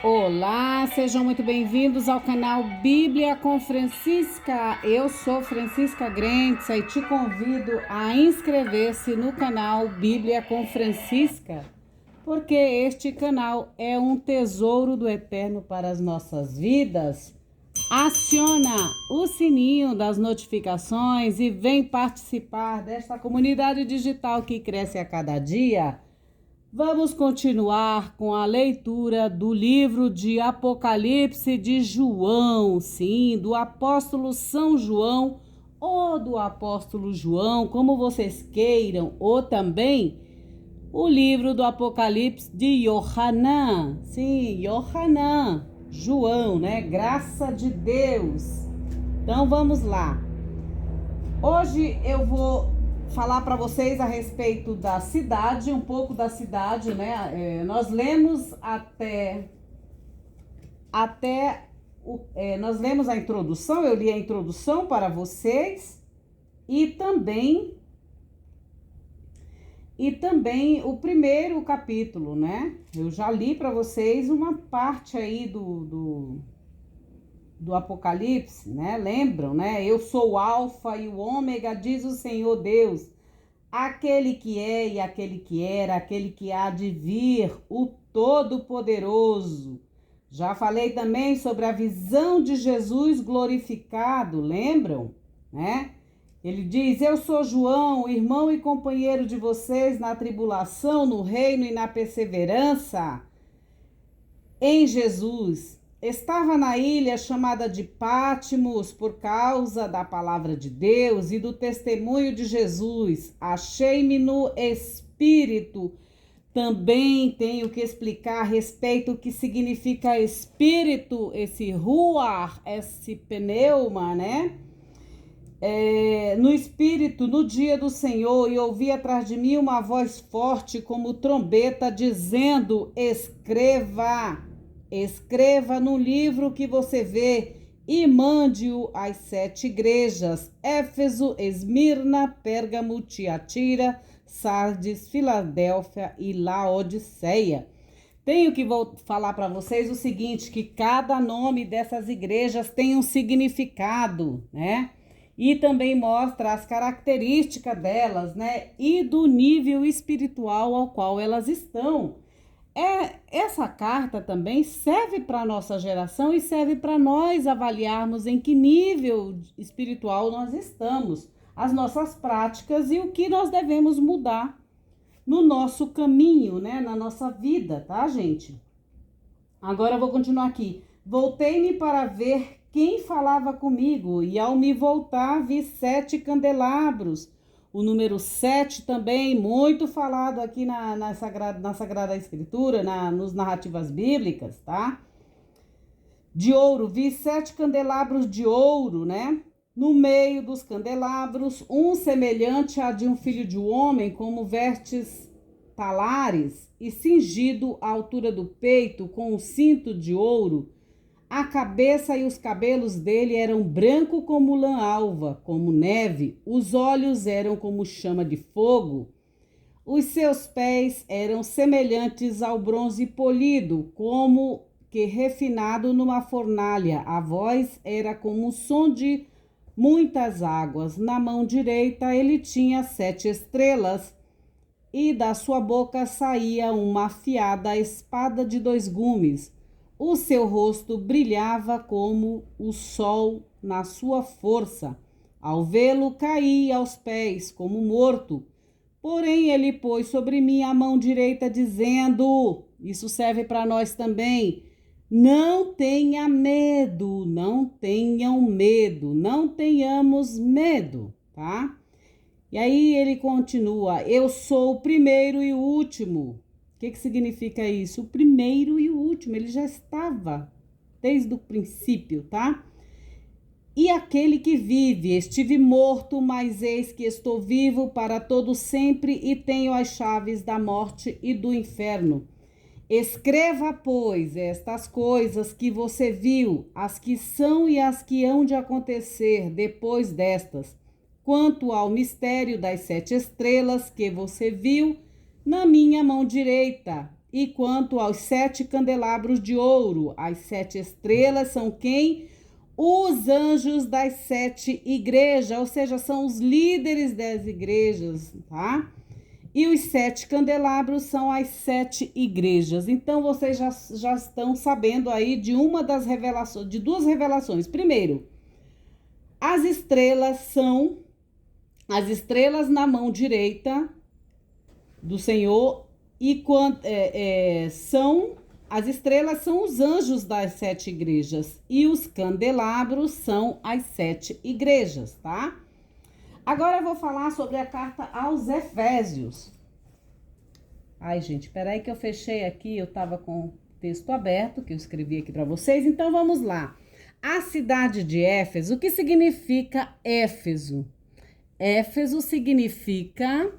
Olá, sejam muito bem-vindos ao canal Bíblia com Francisca. Eu sou Francisca Grentes e te convido a inscrever-se no canal Bíblia com Francisca, porque este canal é um tesouro do Eterno para as nossas vidas. Aciona o sininho das notificações e vem participar desta comunidade digital que cresce a cada dia. Vamos continuar com a leitura do livro de Apocalipse de João, sim, do apóstolo São João ou do apóstolo João, como vocês queiram, ou também o livro do Apocalipse de Yohanan, sim, Yohanan, João, né? Graça de Deus. Então vamos lá. Hoje eu vou falar para vocês a respeito da cidade, um pouco da cidade, né? Nós lemos nós lemos a introdução, eu li a introdução para vocês e também o primeiro capítulo, né? Eu já li para vocês uma parte aí do Apocalipse, né? Lembram, né? Eu sou o Alfa e o Ômega, diz o Senhor Deus, aquele que é e aquele que era, aquele que há de vir, o Todo-Poderoso. Já falei também sobre a visão de Jesus glorificado, lembram, né? Ele diz: eu sou João, irmão e companheiro de vocês na tribulação, no reino e na perseverança em Jesus. Estava na ilha chamada de Pátimos por causa da palavra de Deus e do testemunho de Jesus. Achei-me no Espírito. Também tenho que explicar a respeito do que significa espírito, esse ruar, esse pneuma, né? No Espírito, no dia do Senhor, e ouvi atrás de mim uma voz forte como trombeta dizendo: escreva. Escreva no livro que você vê e mande-o às 7 igrejas: Éfeso, Esmirna, Pérgamo, Tiatira, Sardes, Filadélfia e Laodiceia. Tenho que falar para vocês o seguinte, que cada nome dessas igrejas tem um significado, né? E também mostra as características delas, né? E do nível espiritual ao qual elas estão. Essa carta também serve para a nossa geração e serve para nós avaliarmos em que nível espiritual nós estamos, as nossas práticas e o que nós devemos mudar no nosso caminho, né, na nossa vida, tá, gente? Agora eu vou continuar aqui. Voltei-me para ver quem falava comigo e ao me voltar vi 7 candelabros. O número 7 também, muito falado aqui na Sagrada Escritura, nos narrativas bíblicas, tá? De ouro, vi 7 candelabros de ouro, né? No meio dos candelabros, um semelhante a de um filho de homem, como vestes talares, e cingido à altura do peito com um cinto de ouro. A cabeça e os cabelos dele eram branco como lã alva, como neve. Os olhos eram como chama de fogo. Os seus pés eram semelhantes ao bronze polido, como que refinado numa fornalha. A voz era como o som de muitas águas. Na mão direita ele tinha 7 estrelas e da sua boca saía uma afiada espada de 2 gumes. O seu rosto brilhava como o sol na sua força. Ao vê-lo, caí aos pés como morto. Porém, ele pôs sobre mim a mão direita, dizendo: isso serve para nós também. Não tenha medo, não tenham medo, não tenhamos medo, tá? E aí ele continua: eu sou o primeiro e o último. O que significa isso? O primeiro e o último, ele já estava desde o princípio, tá? E aquele que vive, estive morto, mas eis que estou vivo para todo sempre e tenho as chaves da morte e do inferno. Escreva, pois, estas coisas que você viu, as que são e as que hão de acontecer depois destas. Quanto ao mistério das 7 estrelas que você viu na minha mão direita E quanto aos 7 candelabros de ouro, as 7 estrelas são quem? Os anjos das 7 igrejas, ou seja, são os líderes das igrejas, tá? E os 7 candelabros são as 7 igrejas. Então, vocês já estão sabendo aí de uma das revelações, de duas revelações. Primeiro, as estrelas na mão direita do Senhor e as estrelas são os anjos das 7 igrejas e os candelabros são as 7 igrejas, tá? Agora eu vou falar sobre a carta aos Efésios. Ai, gente, peraí que eu fechei aqui, eu tava com o texto aberto, que eu escrevi aqui para vocês. Então, vamos lá. A cidade de Éfeso, o que significa Éfeso? Éfeso significa...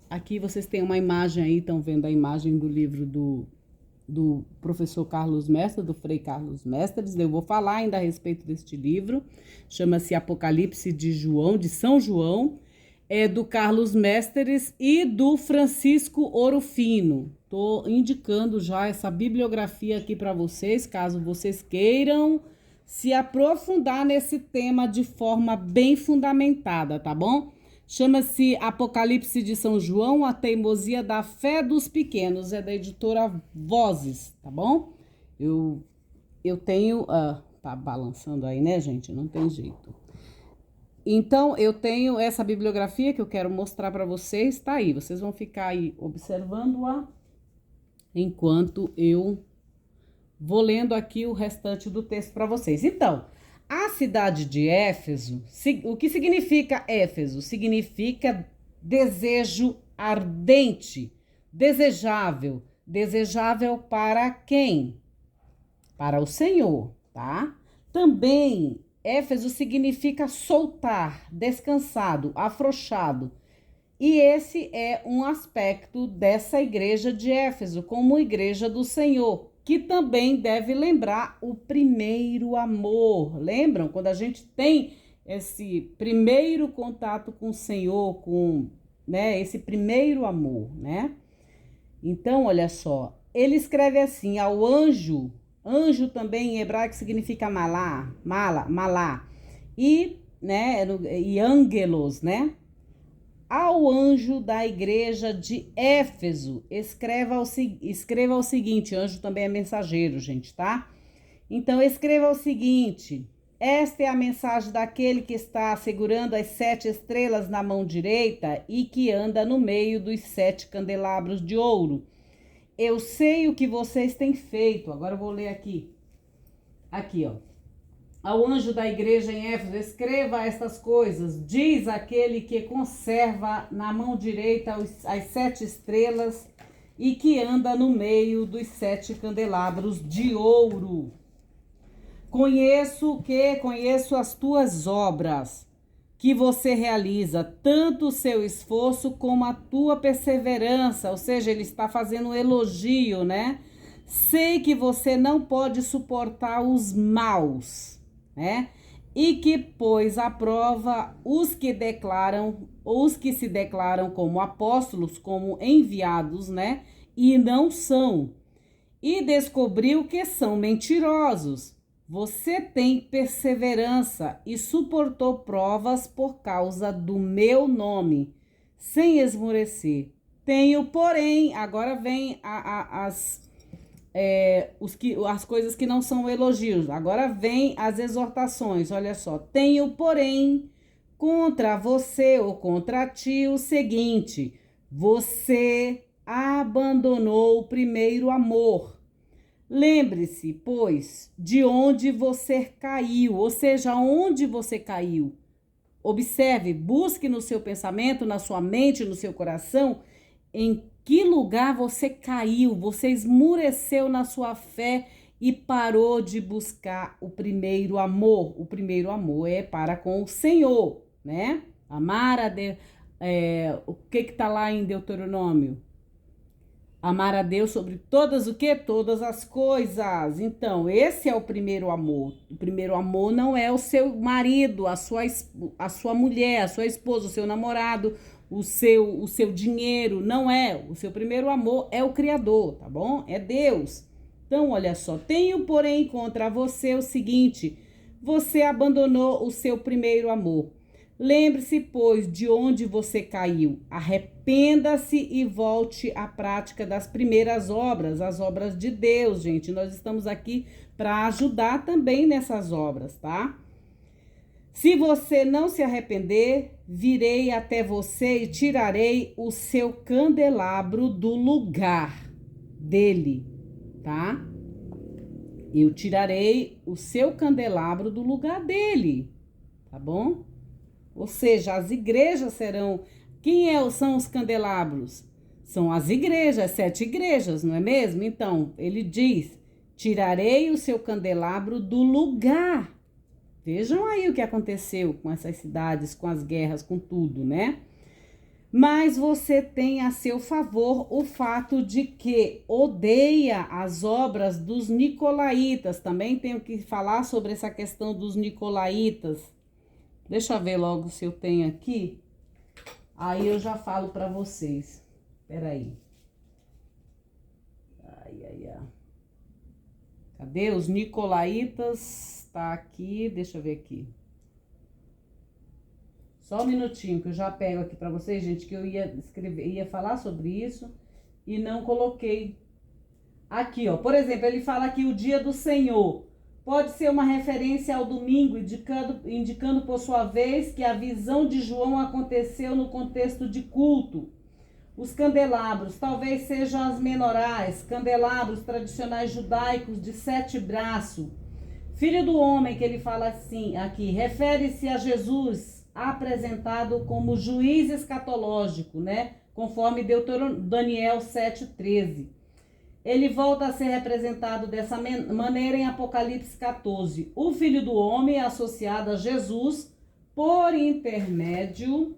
Aqui vocês têm uma imagem aí, estão vendo a imagem do livro do professor Carlos Mestres, do Frei Carlos Mestres. Eu vou falar ainda a respeito deste livro. Chama-se Apocalipse de João, de São João. É do Carlos Mestres e do Francisco Orofino. Estou indicando já essa bibliografia aqui para vocês, caso vocês queiram se aprofundar nesse tema de forma bem fundamentada, tá bom? Chama-se Apocalipse de São João, a teimosia da fé dos pequenos. É da editora Vozes, tá bom? Eu tenho... tá balançando aí, né, gente? Não tem jeito. Então, eu tenho essa bibliografia que eu quero mostrar para vocês. Tá aí, vocês vão ficar aí observando-a enquanto eu vou lendo aqui o restante do texto para vocês. Então... A cidade de Éfeso, o que significa Éfeso? Significa desejo ardente, desejável. Desejável para quem? Para o Senhor, tá? Também, Éfeso significa soltar, descansado, afrouxado. E esse é um aspecto dessa igreja de Éfeso, como igreja do Senhor, que também deve lembrar o primeiro amor. Lembram? Quando a gente tem esse primeiro contato com o Senhor, esse primeiro amor, né? Então, olha só, ele escreve assim, ao anjo também em hebraico significa malá, e ângelos, né? Ao anjo da igreja de Éfeso, escreva o seguinte, anjo também é mensageiro, gente, tá? Então, escreva o seguinte, esta é a mensagem daquele que está segurando as 7 estrelas na mão direita e que anda no meio dos 7 candelabros de ouro. Eu sei o que vocês têm feito, agora eu vou ler aqui, ó. Ao anjo da igreja em Éfeso, escreva estas coisas, diz aquele que conserva na mão direita as 7 estrelas e que anda no meio dos 7 candelabros de ouro. Conheço as tuas obras que você realiza, tanto o seu esforço como a tua perseverança, ou seja, ele está fazendo um elogio, né? Sei que você não pode suportar os maus, né? E que pôs à prova os que se declaram como apóstolos, como enviados, né? E não são. E descobriu que são mentirosos. Você tem perseverança e suportou provas por causa do meu nome, sem esmorecer. Tenho, porém, agora vem as coisas que não são elogios. Agora vem as exortações. Olha só. Tenho, porém, contra você ou contra ti o seguinte: você abandonou o primeiro amor. Lembre-se, pois, de onde você caiu, ou seja, onde você caiu. Observe, busque no seu pensamento, na sua mente, no seu coração, em que lugar você caiu, você esmureceu na sua fé e parou de buscar o primeiro amor. O primeiro amor é para com o Senhor, né? Amar a Deus. O que está lá em Deuteronômio? Amar a Deus sobre todas o quê? Todas as coisas. Então, esse é o primeiro amor. O primeiro amor não é o seu marido, a sua mulher, a sua esposa, o seu namorado. o seu dinheiro, não é. O seu primeiro amor é o Criador, tá bom? É Deus. Então, olha só, tenho, porém, contra você o seguinte: você abandonou o seu primeiro amor. Lembre-se, pois, de onde você caiu. Arrependa-se e volte à prática das primeiras obras, as obras de Deus, gente. Nós estamos aqui para ajudar também nessas obras, tá? Se você não se arrepender, virei até você e tirarei o seu candelabro do lugar dele, tá? Eu tirarei o seu candelabro do lugar dele, tá bom? Ou seja, as igrejas serão... são os candelabros? São as igrejas, 7 igrejas, não é mesmo? Então, ele diz, tirarei o seu candelabro do lugar. Vejam aí o que aconteceu com essas cidades, com as guerras, com tudo, né? Mas você tem a seu favor o fato de que odeia as obras dos nicolaítas. Também tenho que falar sobre essa questão dos nicolaítas. Deixa eu ver logo se eu tenho aqui. Aí eu já falo para vocês. Peraí. Ai. Cadê os nicolaítas? Tá aqui, deixa eu ver aqui. Só um minutinho que eu já pego aqui para vocês, gente, que eu ia falar sobre isso e não coloquei. Aqui, ó, por exemplo, ele fala aqui o dia do Senhor. Pode ser uma referência ao domingo, indicando por sua vez que a visão de João aconteceu no contexto de culto. Os candelabros talvez sejam as menorais, candelabros tradicionais judaicos de 7 braços. Filho do homem, que ele fala assim aqui, refere-se a Jesus apresentado como juiz escatológico, né? Conforme Daniel 7,13. Ele volta a ser representado dessa maneira em Apocalipse 14. O Filho do Homem é associado a Jesus por intermédio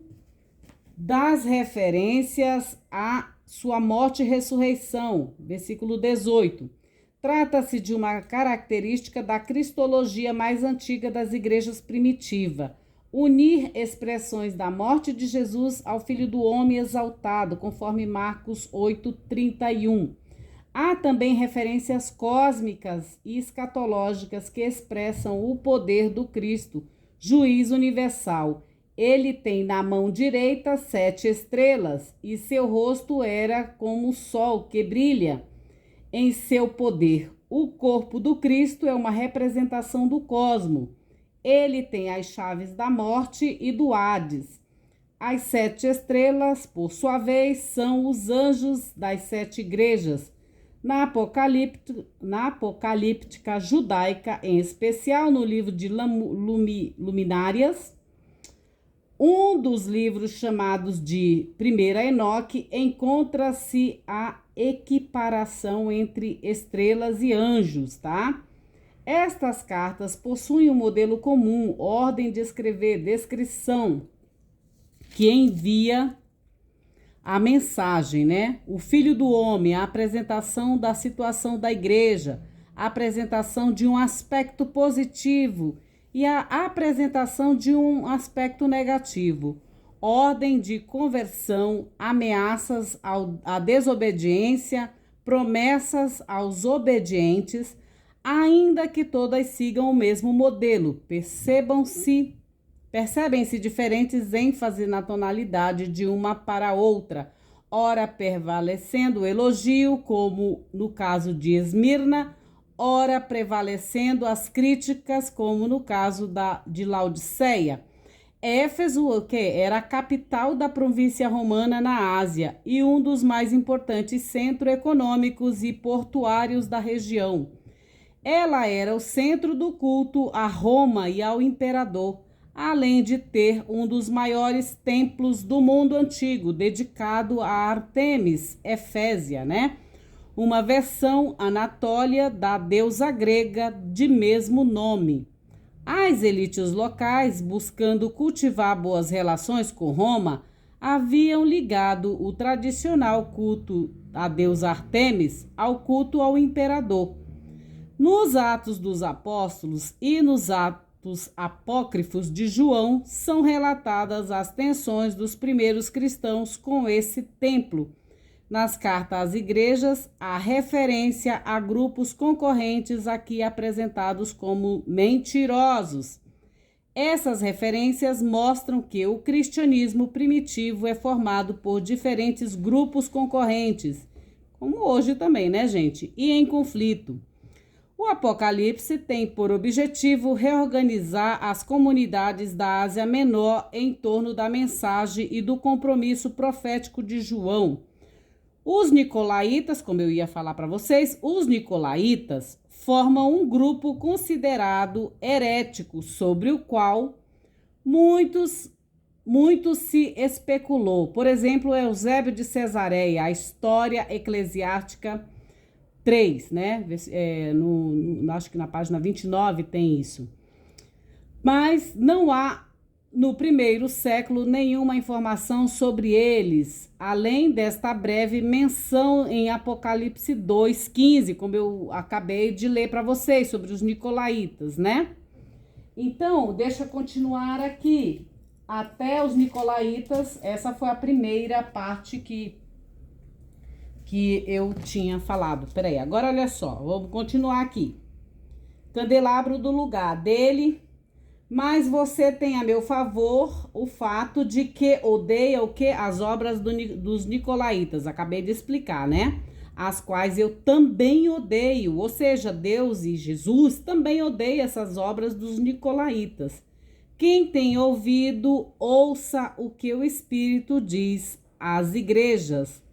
das referências à sua morte e ressurreição. Versículo 18. Trata-se de uma característica da cristologia mais antiga das igrejas primitivas. Unir expressões da morte de Jesus ao Filho do Homem exaltado, conforme Marcos 8:31. Há também referências cósmicas e escatológicas que expressam o poder do Cristo, juiz universal. Ele tem na mão direita 7 estrelas e seu rosto era como o sol que brilha em seu poder. O corpo do Cristo é uma representação do cosmo. Ele tem as chaves da morte e do Hades. As 7 estrelas, por sua vez, são os anjos das 7 igrejas. Na apocalíptica judaica, em especial no livro de Luminárias, um dos livros chamados de Primeira Enoque, encontra-se a equiparação entre estrelas e anjos, tá? Estas cartas possuem um modelo comum, ordem de escrever, descrição, que envia a mensagem, né? O Filho do Homem, a apresentação da situação da igreja, a apresentação de um aspecto positivo e a apresentação de um aspecto negativo. Ordem de conversão, ameaças à desobediência, promessas aos obedientes, ainda que todas sigam o mesmo modelo. Percebem-se diferentes ênfases na tonalidade de uma para outra, ora prevalecendo o elogio, como no caso de Esmirna, ora prevalecendo as críticas, como no caso de Laodiceia. Éfeso, era a capital da província romana na Ásia e um dos mais importantes centros econômicos e portuários da região. Ela era o centro do culto a Roma e ao imperador, além de ter um dos maiores templos do mundo antigo, dedicado a Ártemis Efésia, né? Uma versão anatólia da deusa grega de mesmo nome. As elites locais, buscando cultivar boas relações com Roma, haviam ligado o tradicional culto à deusa Ártemis ao culto ao imperador. Nos Atos dos Apóstolos e nos apócrifos de João são relatadas as tensões dos primeiros cristãos com esse templo. Nas cartas às igrejas, há referência a grupos concorrentes aqui apresentados como mentirosos. Essas referências mostram que o cristianismo primitivo é formado por diferentes grupos concorrentes, como hoje também, né, gente? E em conflito. O Apocalipse tem por objetivo reorganizar as comunidades da Ásia Menor em torno da mensagem e do compromisso profético de João. Os nicolaítas, como eu ia falar para vocês, os nicolaítas formam um grupo considerado herético, sobre o qual muito se especulou. Por exemplo, Eusébio de Cesareia, a História Eclesiástica 3, né? Acho que na página 29 tem isso. Mas não há, no primeiro século, nenhuma informação sobre eles, além desta breve menção em Apocalipse 2:15, como eu acabei de ler para vocês, sobre os nicolaítas, né? Então, deixa eu continuar aqui. Até os nicolaítas, essa foi a primeira parte que eu tinha falado. Peraí, agora olha só, vamos continuar aqui. Candelabro do lugar dele, mas você tem a meu favor o fato de que odeia o que? As obras dos nicolaítas, acabei de explicar, né? As quais eu também odeio, ou seja, Deus e Jesus também odeiam essas obras dos nicolaítas. Quem tem ouvido, ouça o que o Espírito diz às igrejas.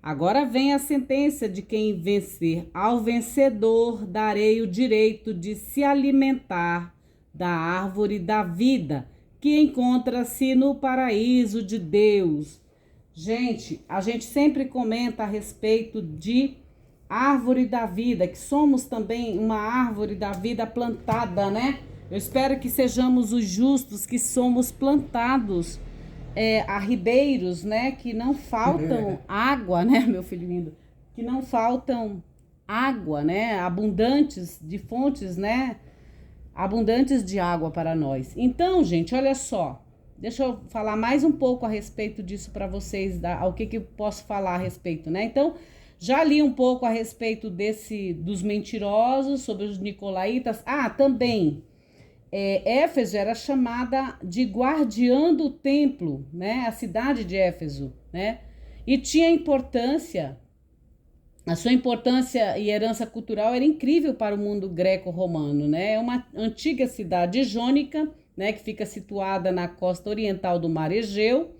Agora vem a sentença de quem vencer. Ao vencedor darei o direito de se alimentar da árvore da vida, que encontra-se no paraíso de Deus. Gente, a gente sempre comenta a respeito de árvore da vida, que somos também uma árvore da vida plantada, né? Eu espero que sejamos os justos que somos plantados a ribeiros, né? Que não faltam água, né, meu filho lindo? Que não faltam água, né? Abundantes de fontes, né? Abundantes de água para nós. Então, gente, olha só. Deixa eu falar mais um pouco a respeito disso para vocês, o que eu posso falar a respeito, né? Então, já li um pouco a respeito dos mentirosos, sobre os nicolaítas. Também, Éfeso era chamada de guardiã do templo, né? A cidade de Éfeso, né? E tinha importância, a sua importância e herança cultural era incrível para o mundo greco-romano, né? É uma antiga cidade jônica, né, que fica situada na costa oriental do Mar Egeu.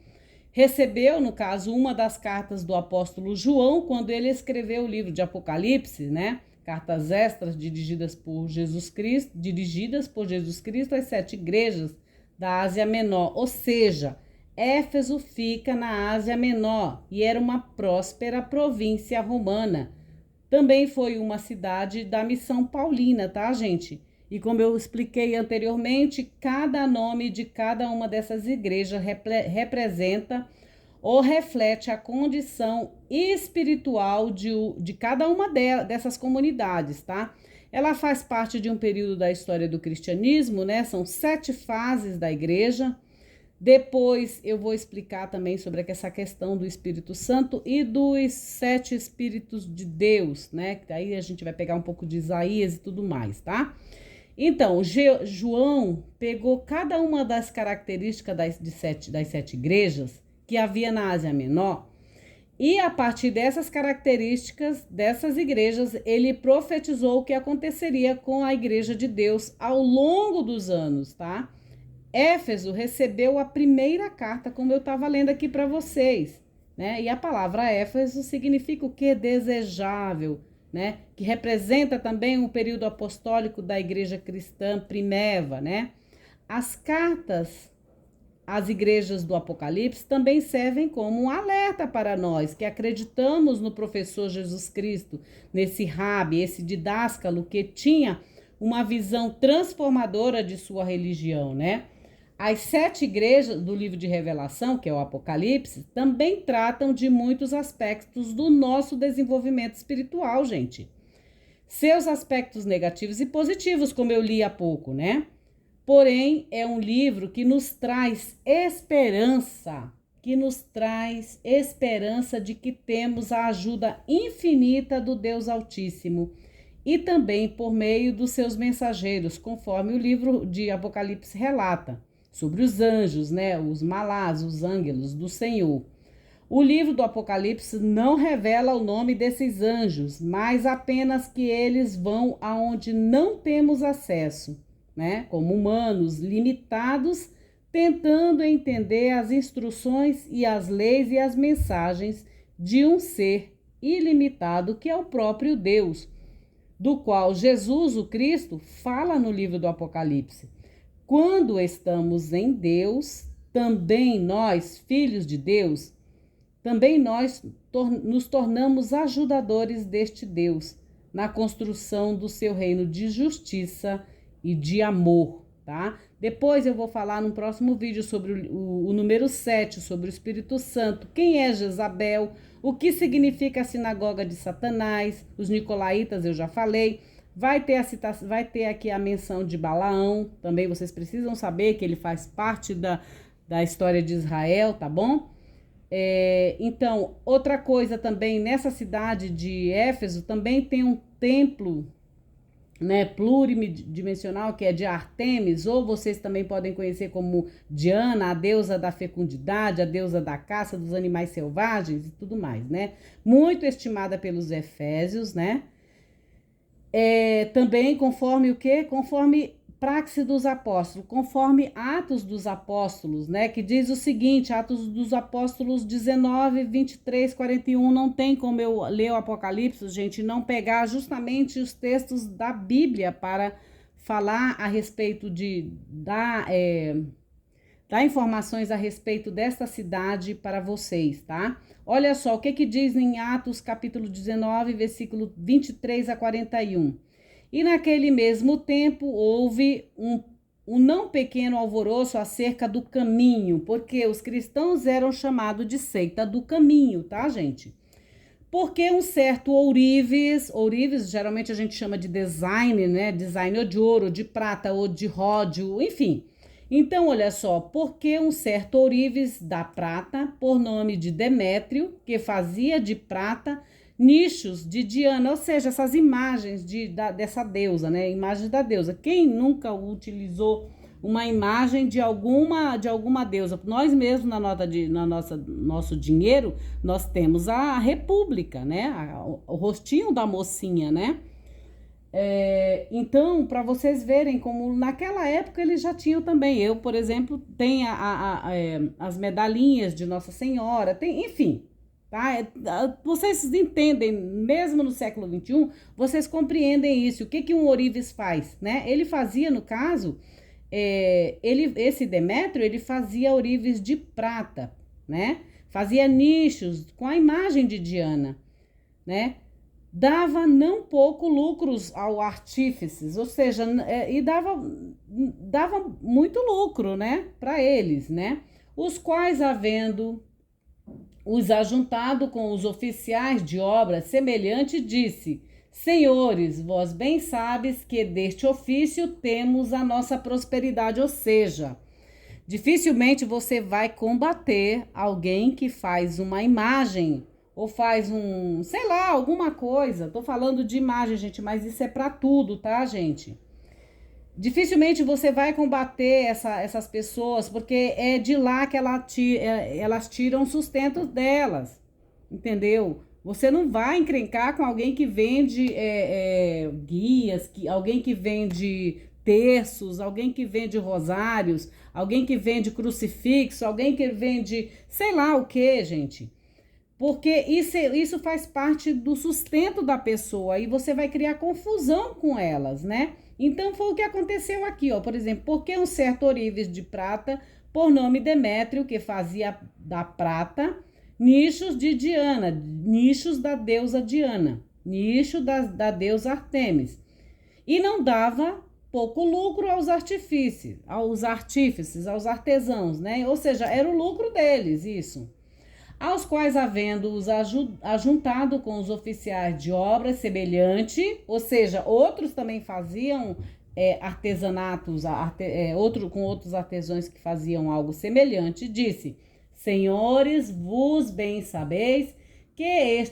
Recebeu, no caso, uma das cartas do apóstolo João, quando ele escreveu o livro de Apocalipse, né? Cartas extras dirigidas por Jesus Cristo às 7 igrejas da Ásia Menor. Ou seja, Éfeso fica na Ásia Menor e era uma próspera província romana. Também foi uma cidade da missão paulina, tá, gente? E como eu expliquei anteriormente, cada nome de cada uma dessas igrejas representa ou reflete a condição espiritual de cada uma dessas comunidades, tá? Ela faz parte de um período da história do cristianismo, né? São 7 fases da igreja. Depois eu vou explicar também sobre essa questão do Espírito Santo e dos 7 Espíritos de Deus, né? Aí a gente vai pegar um pouco de Isaías e tudo mais, tá? Então, João pegou cada uma das características das 7 igrejas que havia na Ásia Menor e, a partir dessas características dessas igrejas, ele profetizou o que aconteceria com a igreja de Deus ao longo dos anos, tá? Éfeso recebeu a primeira carta, como eu estava lendo aqui para vocês, né? E a palavra Éfeso significa o que? Desejável, né? Que representa também um período apostólico da igreja cristã primeva, né? As cartas às igrejas do Apocalipse também servem como um alerta para nós que acreditamos no professor Jesus Cristo, nesse rabi, esse didáscalo que tinha uma visão transformadora de sua religião, né? As 7 igrejas do livro de Revelação, que é o Apocalipse, também tratam de muitos aspectos do nosso desenvolvimento espiritual, gente. Seus aspectos negativos e positivos, como eu li há pouco, né? Porém, é um livro que nos traz esperança de que temos a ajuda infinita do Deus Altíssimo e também por meio dos seus mensageiros, conforme o livro de Apocalipse relata, sobre os anjos, né, os malás, os ângelos do Senhor. O livro do Apocalipse não revela o nome desses anjos, mas apenas que eles vão aonde não temos acesso, né? Como humanos limitados, tentando entender as instruções e as leis e as mensagens de um ser ilimitado que é o próprio Deus, do qual Jesus, o Cristo, fala no livro do Apocalipse. Quando estamos em Deus, também nós, filhos de Deus, também nós nos tornamos ajudadores deste Deus na construção do seu reino de justiça e de amor, tá? Depois eu vou falar no próximo vídeo sobre o número 7, sobre o Espírito Santo, quem é Jezabel, o que significa a sinagoga de Satanás, os nicolaítas eu já falei. Vai ter aqui a menção de Balaão, também vocês precisam saber que ele faz parte da história de Israel, tá bom? Então, outra coisa também, nessa cidade de Éfeso, também tem um templo, né, pluridimensional, que é de Ártemis, ou vocês também podem conhecer como Diana, a deusa da fecundidade, a deusa da caça dos animais selvagens e tudo mais, né? Muito estimada pelos efésios, né? Também conforme o quê? Conforme Praxe dos Apóstolos, conforme Atos dos Apóstolos, né? Que diz o seguinte, Atos dos Apóstolos 19, 23, 41, não tem como eu ler o Apocalipse, gente, não pegar justamente os textos da Bíblia para falar a respeito dar informações a respeito desta cidade para vocês, tá? Olha só, o que diz em Atos capítulo 19, versículo 23 a 41. E naquele mesmo tempo houve um não pequeno alvoroço acerca do caminho, porque os cristãos eram chamados de seita do caminho, tá, gente? Porque um certo ourives geralmente a gente chama de design, né? Design ou de ouro, de prata ou de ródio, enfim. Então, olha só, porque um certo ourives da prata, por nome de Demétrio, que fazia de prata nichos de Diana, ou seja, essas imagens dessa deusa, né? Imagens da deusa. Quem nunca utilizou uma imagem de alguma deusa? Nós mesmos, nosso dinheiro, nós temos a República, né? O rostinho da mocinha, né? Então, para vocês verem como naquela época eles já tinham também. Eu, por exemplo, tenho as medalhinhas de Nossa Senhora, enfim, tá? Vocês entendem, mesmo no século XXI, vocês compreendem isso. O que um ourives faz, né? Ele fazia, no caso, esse Demétrio, ele fazia ourives de prata, né? Fazia nichos com a imagem de Diana, né? Dava não pouco lucros ao artífices, ou seja, e dava muito lucro, né, para eles, né? Os quais, havendo os ajuntado com os oficiais de obra semelhante, disse: Senhores, vós bem sabes que deste ofício temos a nossa prosperidade, ou seja, dificilmente você vai combater alguém que faz uma imagem ou faz sei lá, alguma coisa. Tô falando de imagem, gente, mas isso é para tudo, tá, gente? Dificilmente você vai combater essas pessoas, porque é de lá que elas tiram o sustento delas, entendeu? Você não vai encrencar com alguém que vende guias, alguém que vende terços, alguém que vende rosários, alguém que vende crucifixo, alguém que vende sei lá o que, gente. Porque isso faz parte do sustento da pessoa e você vai criar confusão com elas, né? Então foi o que aconteceu aqui, ó. Por exemplo, porque um certo ourives de prata, por nome Demétrio, que fazia da prata nichos de Diana, nichos da deusa Diana, nicho da deusa Ártemis. E não dava pouco lucro aos artífices, aos artesãos, né? Ou seja, era o lucro deles, isso. Aos quais, havendo-os ajuntado com os oficiais de obra semelhante, ou seja, outros também faziam artesanatos, com outros artesãos que faziam algo semelhante, disse: Senhores, vos bem sabeis que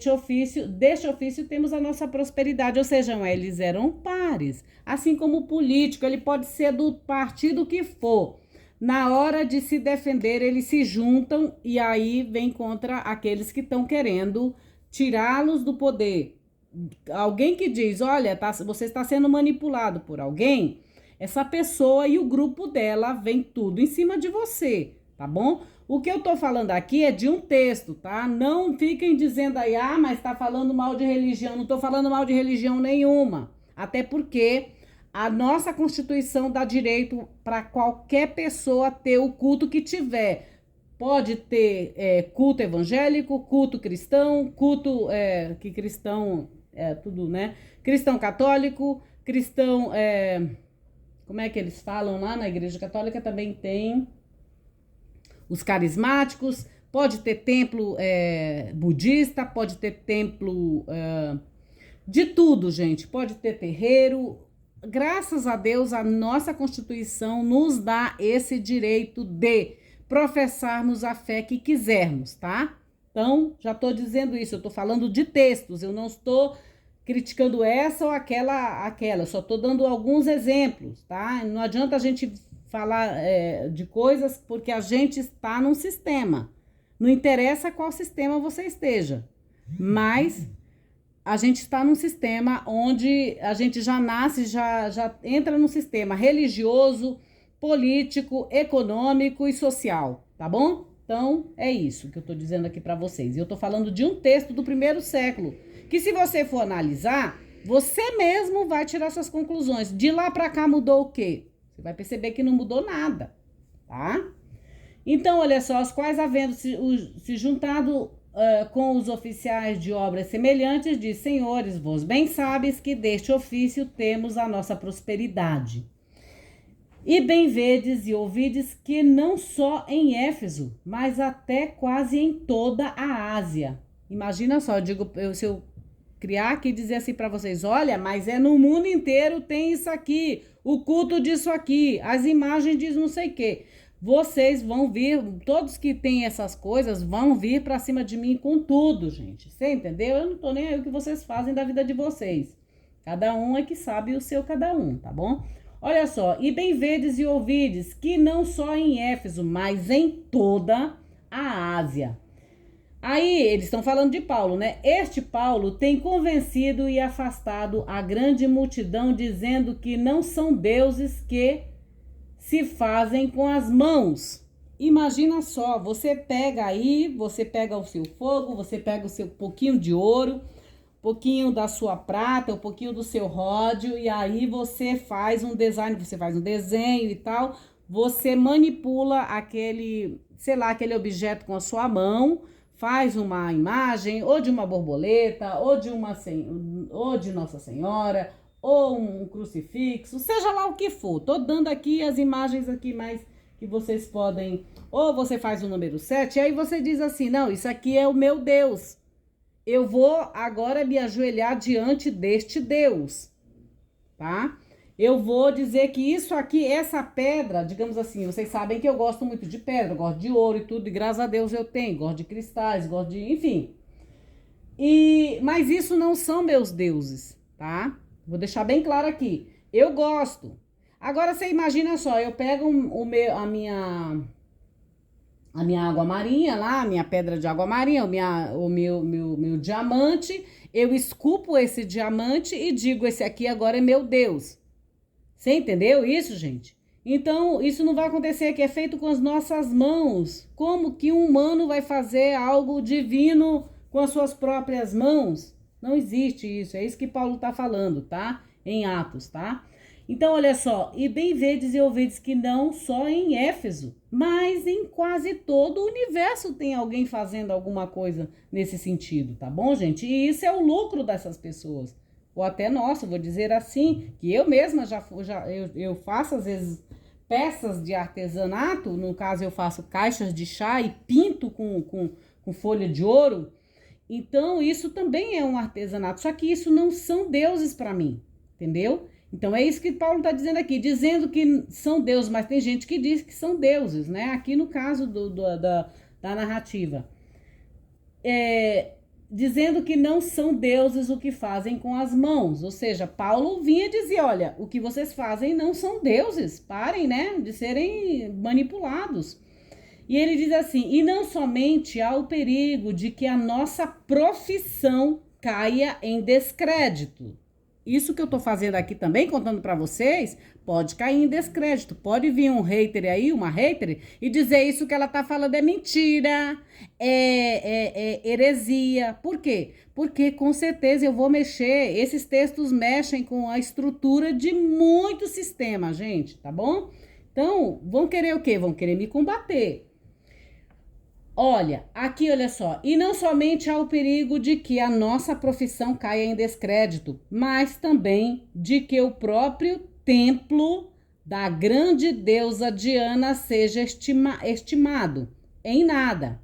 deste ofício temos a nossa prosperidade. Ou seja, eles eram pares. Assim como o político, ele pode ser do partido que for. Na hora de se defender, eles se juntam e aí vem contra aqueles que estão querendo tirá-los do poder. Alguém que diz, olha, você está sendo manipulado por alguém, essa pessoa e o grupo dela vem tudo em cima de você, tá bom? O que eu tô falando aqui é de um texto, tá? Não fiquem dizendo aí, mas tá falando mal de religião. Não tô falando mal de religião nenhuma. Até porque a nossa Constituição dá direito para qualquer pessoa ter o culto que tiver. Pode ter culto evangélico, culto cristão, culto que cristão tudo, né? Cristão católico, cristão, como é que eles falam lá na Igreja Católica? Também tem os carismáticos, pode ter templo budista, pode ter templo de tudo, gente. Pode ter terreiro. Graças a Deus, a nossa Constituição nos dá esse direito de professarmos a fé que quisermos, tá? Então, já estou dizendo isso, eu estou falando de textos, eu não estou criticando essa ou aquela, eu só estou dando alguns exemplos, tá? Não adianta a gente falar de coisas porque a gente está num sistema. Não interessa qual sistema você esteja, mas a gente está num sistema onde a gente já nasce, já entra num sistema religioso, político, econômico e social, tá bom? Então, é isso que eu estou dizendo aqui para vocês. E eu estou falando de um texto do 1º século, que se você for analisar, você mesmo vai tirar suas conclusões. De lá para cá mudou o quê? Você vai perceber que não mudou nada, tá? Então, olha só, os quais havendo se juntado com os oficiais de obras semelhantes, diz, senhores, vós bem sabes que deste ofício temos a nossa prosperidade. E bem vedes e ouvides que não só em Éfeso, mas até quase em toda a Ásia. Imagina só, se eu criar aqui e dizer assim para vocês, olha, mas no mundo inteiro tem isso aqui, o culto disso aqui, as imagens diz não sei o quê. Vocês vão vir, todos que têm essas coisas vão vir para cima de mim com tudo, gente. Você entendeu? Eu não tô nem aí o que vocês fazem da vida de vocês. Cada um é que sabe o seu cada um, tá bom? Olha só, e bem vedes e ouvides que não só em Éfeso, mas em toda a Ásia. Aí eles estão falando de Paulo, né? Este Paulo tem convencido e afastado a grande multidão, dizendo que não são deuses que se fazem com as mãos. Imagina só, você pega o seu fogo, você pega o seu pouquinho de ouro, pouquinho da sua prata, um pouquinho do seu ródio, e aí você faz um design, você faz um desenho e tal, você manipula aquele objeto com a sua mão, faz uma imagem, ou de uma borboleta, ou de Nossa Senhora, ou um crucifixo, seja lá o que for. Tô dando aqui as imagens aqui mais que vocês podem, ou você faz o número 7, e aí você diz assim, não, isso aqui é o meu Deus. Eu vou agora me ajoelhar diante deste Deus, tá? Eu vou dizer que isso aqui, essa pedra, digamos assim, vocês sabem que eu gosto muito de pedra, eu gosto de ouro e tudo, e graças a Deus eu tenho, gosto de cristais, gosto de, enfim. Mas isso não são meus deuses, tá? Vou deixar bem claro aqui. Eu gosto. Agora você imagina só, eu pego a minha água marinha lá, a minha pedra de água marinha, o meu diamante, eu esculpo esse diamante e digo, esse aqui agora é meu Deus. Você entendeu isso, gente? Então, isso não vai acontecer, que é feito com as nossas mãos. Como que um humano vai fazer algo divino com as suas próprias mãos? Não existe isso, é isso que Paulo está falando, tá? Em Atos, tá? Então, olha só, e bem vedes e ouvides que não só em Éfeso, mas em quase todo o universo tem alguém fazendo alguma coisa nesse sentido, tá bom, gente? E isso é o lucro dessas pessoas, ou até nosso, vou dizer assim, que eu mesma eu faço às vezes peças de artesanato, no caso eu faço caixas de chá e pinto com folha de ouro. Então, isso também é um artesanato, só que isso não são deuses para mim, entendeu? Então é isso que Paulo está dizendo aqui, dizendo que são deuses, mas tem gente que diz que são deuses, né? Aqui no caso da narrativa. Dizendo que não são deuses o que fazem com as mãos. Ou seja, Paulo vinha dizer, olha, o que vocês fazem não são deuses, parem, né, de serem manipulados. E ele diz assim, e não somente há o perigo de que a nossa profissão caia em descrédito. Isso que eu tô fazendo aqui também, contando para vocês, pode cair em descrédito. Pode vir um hater aí, uma hater, e dizer isso que ela tá falando é mentira, é heresia. Por quê? Porque com certeza eu vou mexer, esses textos mexem com a estrutura de muito sistema, gente, tá bom? Então, vão querer o quê? Vão querer me combater. Olha, aqui olha só, e não somente há o perigo de que a nossa profissão caia em descrédito, mas também de que o próprio templo da grande deusa Diana seja estimado em nada,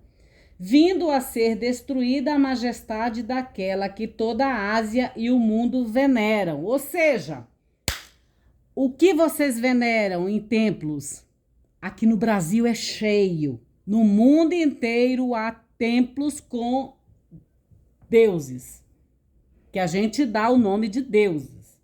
vindo a ser destruída a majestade daquela que toda a Ásia e o mundo veneram. Ou seja, o que vocês veneram em templos? Aqui no Brasil é cheio. No mundo inteiro há templos com deuses, que a gente dá o nome de deuses.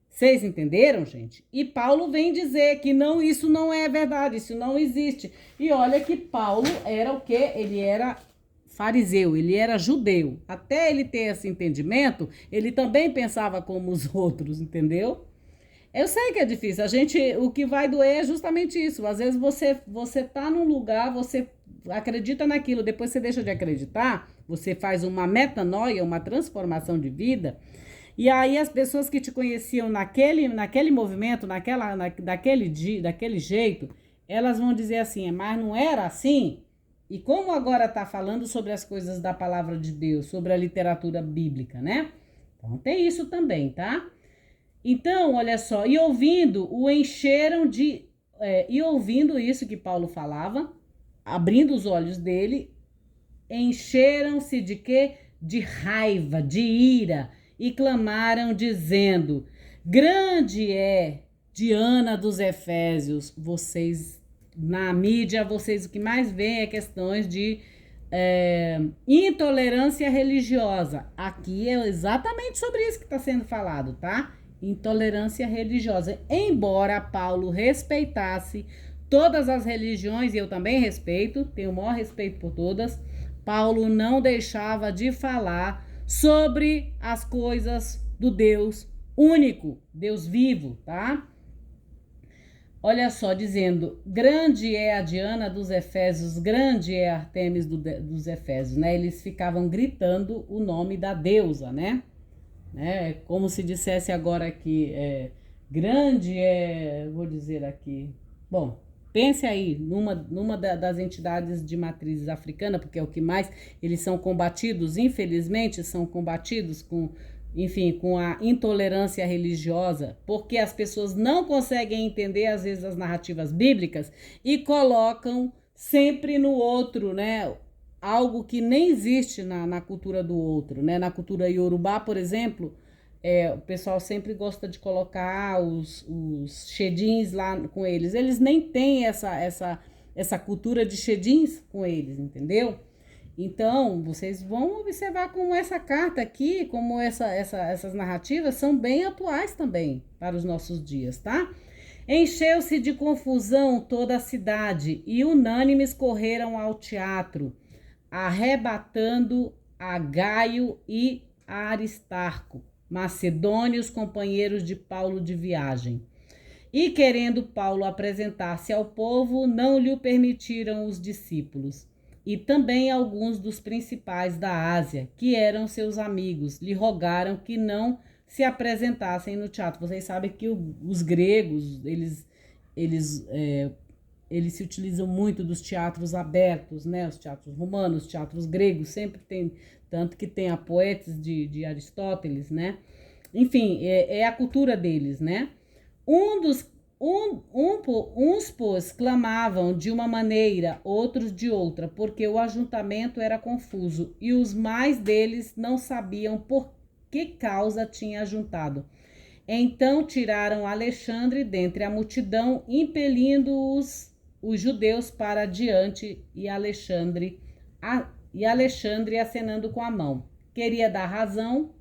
Vocês entenderam, gente? E Paulo vem dizer que não, isso não é verdade, isso não existe. E olha que Paulo era o quê? Ele era fariseu, ele era judeu. Até ele ter esse entendimento, ele também pensava como os outros, entendeu? Eu sei que é difícil, o que vai doer é justamente isso. Às vezes você tá num lugar, você acredita naquilo, depois você deixa de acreditar, você faz uma metanoia, uma transformação de vida, e aí as pessoas que te conheciam naquele movimento, daquele jeito, elas vão dizer assim, mas não era assim? E como agora tá falando sobre as coisas da palavra de Deus, sobre a literatura bíblica, né? Então tem isso também, tá? Então, olha só, e ouvindo isso que Paulo falava, abrindo os olhos dele, encheram-se de quê? De raiva, de ira, e clamaram dizendo, grande é Diana dos Efésios. Vocês, na mídia, vocês o que mais veem é questões de intolerância religiosa. Aqui é exatamente sobre isso que está sendo falado, tá? Intolerância religiosa. Embora Paulo respeitasse todas as religiões, e eu também respeito, tenho o maior respeito por todas, Paulo não deixava de falar sobre as coisas do Deus único, Deus vivo, tá? Olha só, dizendo, grande é a Diana dos Efésios, grande é a Artemis dos Efésios, né? Eles ficavam gritando o nome da deusa, né? Como se dissesse agora aqui, grande vou dizer aqui, bom, pense aí numa das entidades de matrizes africana, porque é o que mais eles são combatidos, infelizmente, são combatidos com a intolerância religiosa, porque as pessoas não conseguem entender, às vezes, as narrativas bíblicas e colocam sempre no outro, né? Algo que nem existe na cultura do outro, né? Na cultura iorubá, por exemplo, o pessoal sempre gosta de colocar os xedins lá com eles. Eles nem têm essa cultura de xedins com eles, entendeu? Então, vocês vão observar como essa carta aqui, como essas narrativas são bem atuais também para os nossos dias, tá? Encheu-se de confusão toda a cidade e unânimes correram ao teatro, arrebatando a Gaio e a Aristarco, macedônios companheiros de Paulo de viagem. E querendo Paulo apresentar-se ao povo, não lhe permitiram os discípulos. E também alguns dos principais da Ásia, que eram seus amigos, lhe rogaram que não se apresentassem no teatro. Vocês sabem que os gregos, eles se utilizam muito dos teatros abertos, né? Os teatros romanos, os teatros gregos, sempre tem, tanto que tem a Poetes de Aristóteles, né? Enfim, é a cultura deles, né? Uns, pois, clamavam de uma maneira, outros de outra, porque o ajuntamento era confuso, e os mais deles não sabiam por que causa tinha ajuntado. Então tiraram Alexandre dentre a multidão, impelindo-os judeus para diante, e Alexandre acenando com a mão. Queria dar razão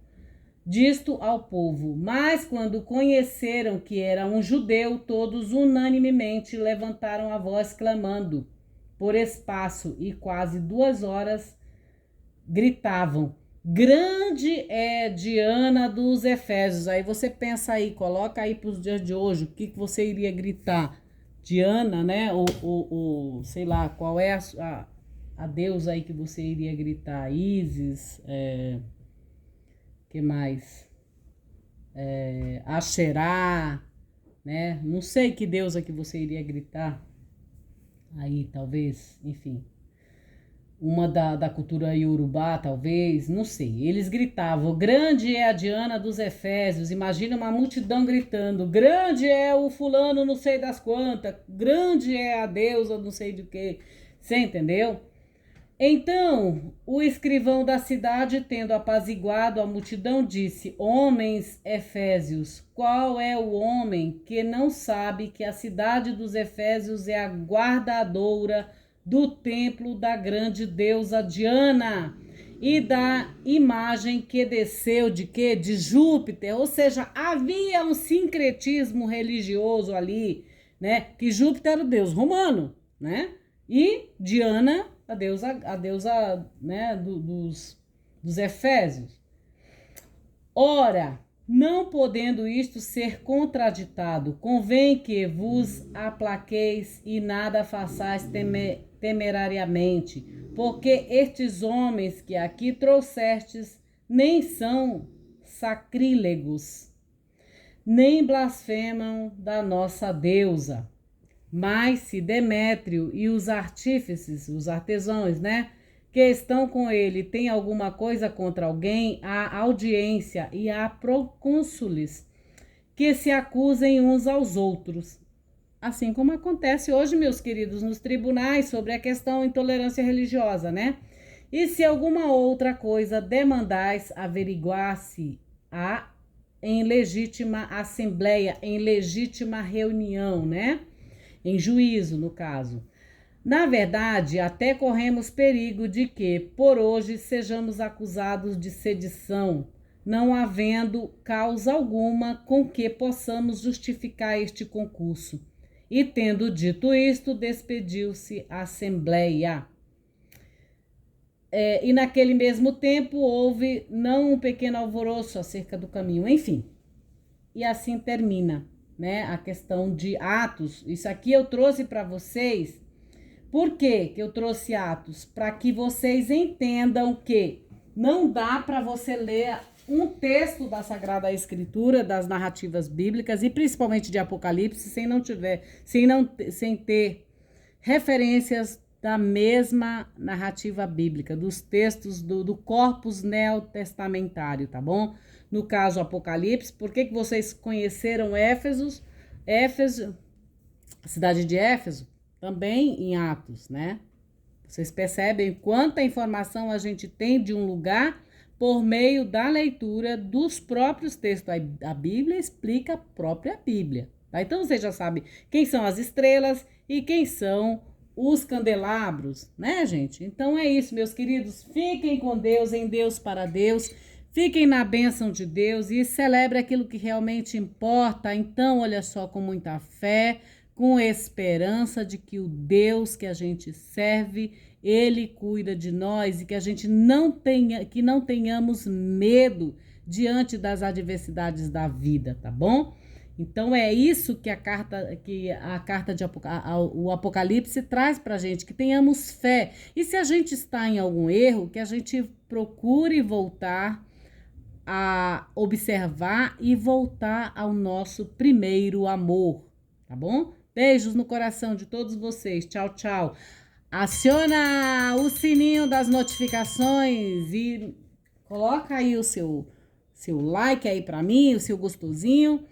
disto ao povo, mas quando conheceram que era um judeu, todos unanimemente levantaram a voz clamando. Por espaço e quase 2 horas gritavam: grande é Diana dos Efésios. Aí você pensa aí, coloca aí para os dias de hoje, o que você iria gritar? Diana, né? Ou sei lá, qual é a deusa aí que você iria gritar? Ísis, que mais? Axerá, né? Não sei que deusa que você iria gritar. Aí, talvez, enfim. Uma da cultura iorubá, talvez, não sei. Eles gritavam: grande é a Diana dos Efésios. Imagina uma multidão gritando: grande é o fulano não sei das quantas, grande é a deusa não sei de quê. Você entendeu? Então, o escrivão da cidade, tendo apaziguado a multidão, disse: homens efésios, qual é o homem que não sabe que a cidade dos Efésios é a guardadora do templo da grande deusa Diana e da imagem que desceu de quê? De Júpiter? Ou seja, havia um sincretismo religioso ali, né? Que Júpiter era o deus romano, né? E Diana, a deusa, né, dos Efésios. Ora, não podendo isto ser contraditado, convém que vos aplaqueis e nada façais temerariamente, porque estes homens que aqui trouxestes nem são sacrílegos, nem blasfemam da nossa deusa. Mas se Demétrio e os artífices, os artesãos, né, que estão com ele, têm alguma coisa contra alguém, há audiência e há procônsules que se acusem uns aos outros. Assim como acontece hoje, meus queridos, nos tribunais sobre a questão intolerância religiosa, né? E se alguma outra coisa demandais, averiguar-se-á em legítima assembleia, em legítima reunião, né? Em juízo, no caso. Na verdade, até corremos perigo de que, por hoje, sejamos acusados de sedição, não havendo causa alguma com que possamos justificar este concurso. E, tendo dito isto, despediu-se a assembleia. E naquele mesmo tempo houve não um pequeno alvoroço acerca do caminho, enfim. E assim termina, né, a questão de Atos. Isso aqui eu trouxe para vocês. Por que eu trouxe Atos? Para que vocês entendam que não dá para você ler um texto da Sagrada Escritura, das narrativas bíblicas e principalmente de Apocalipse, sem ter referências da mesma narrativa bíblica, dos textos do corpus neotestamentário, tá bom? No caso Apocalipse, por que vocês conheceram Éfeso, a cidade de Éfeso? Também em Atos, né? Vocês percebem quanta informação a gente tem de um lugar por meio da leitura dos próprios textos. A Bíblia explica a própria Bíblia, tá? Então você já sabe quem são as estrelas e quem são os candelabros, né, gente? Então é isso, meus queridos. Fiquem com Deus, em Deus, para Deus. Fiquem na bênção de Deus e celebre aquilo que realmente importa. Então, olha só, com muita fé, com esperança de que o Deus que a gente serve, Ele cuida de nós e que a gente não tenhamos medo diante das adversidades da vida, tá bom? Então é isso que o Apocalipse traz pra gente, que tenhamos fé. E se a gente está em algum erro, que a gente procure voltar a observar e voltar ao nosso primeiro amor, tá bom? Beijos no coração de todos vocês. Tchau, tchau. Aciona o sininho das notificações e coloca aí o seu like aí para mim, o seu gostosinho.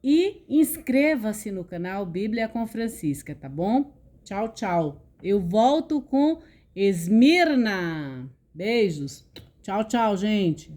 E inscreva-se no canal Bíblia com Francisca, tá bom? Tchau, tchau. Eu volto com Esmirna. Beijos. Tchau, tchau, gente.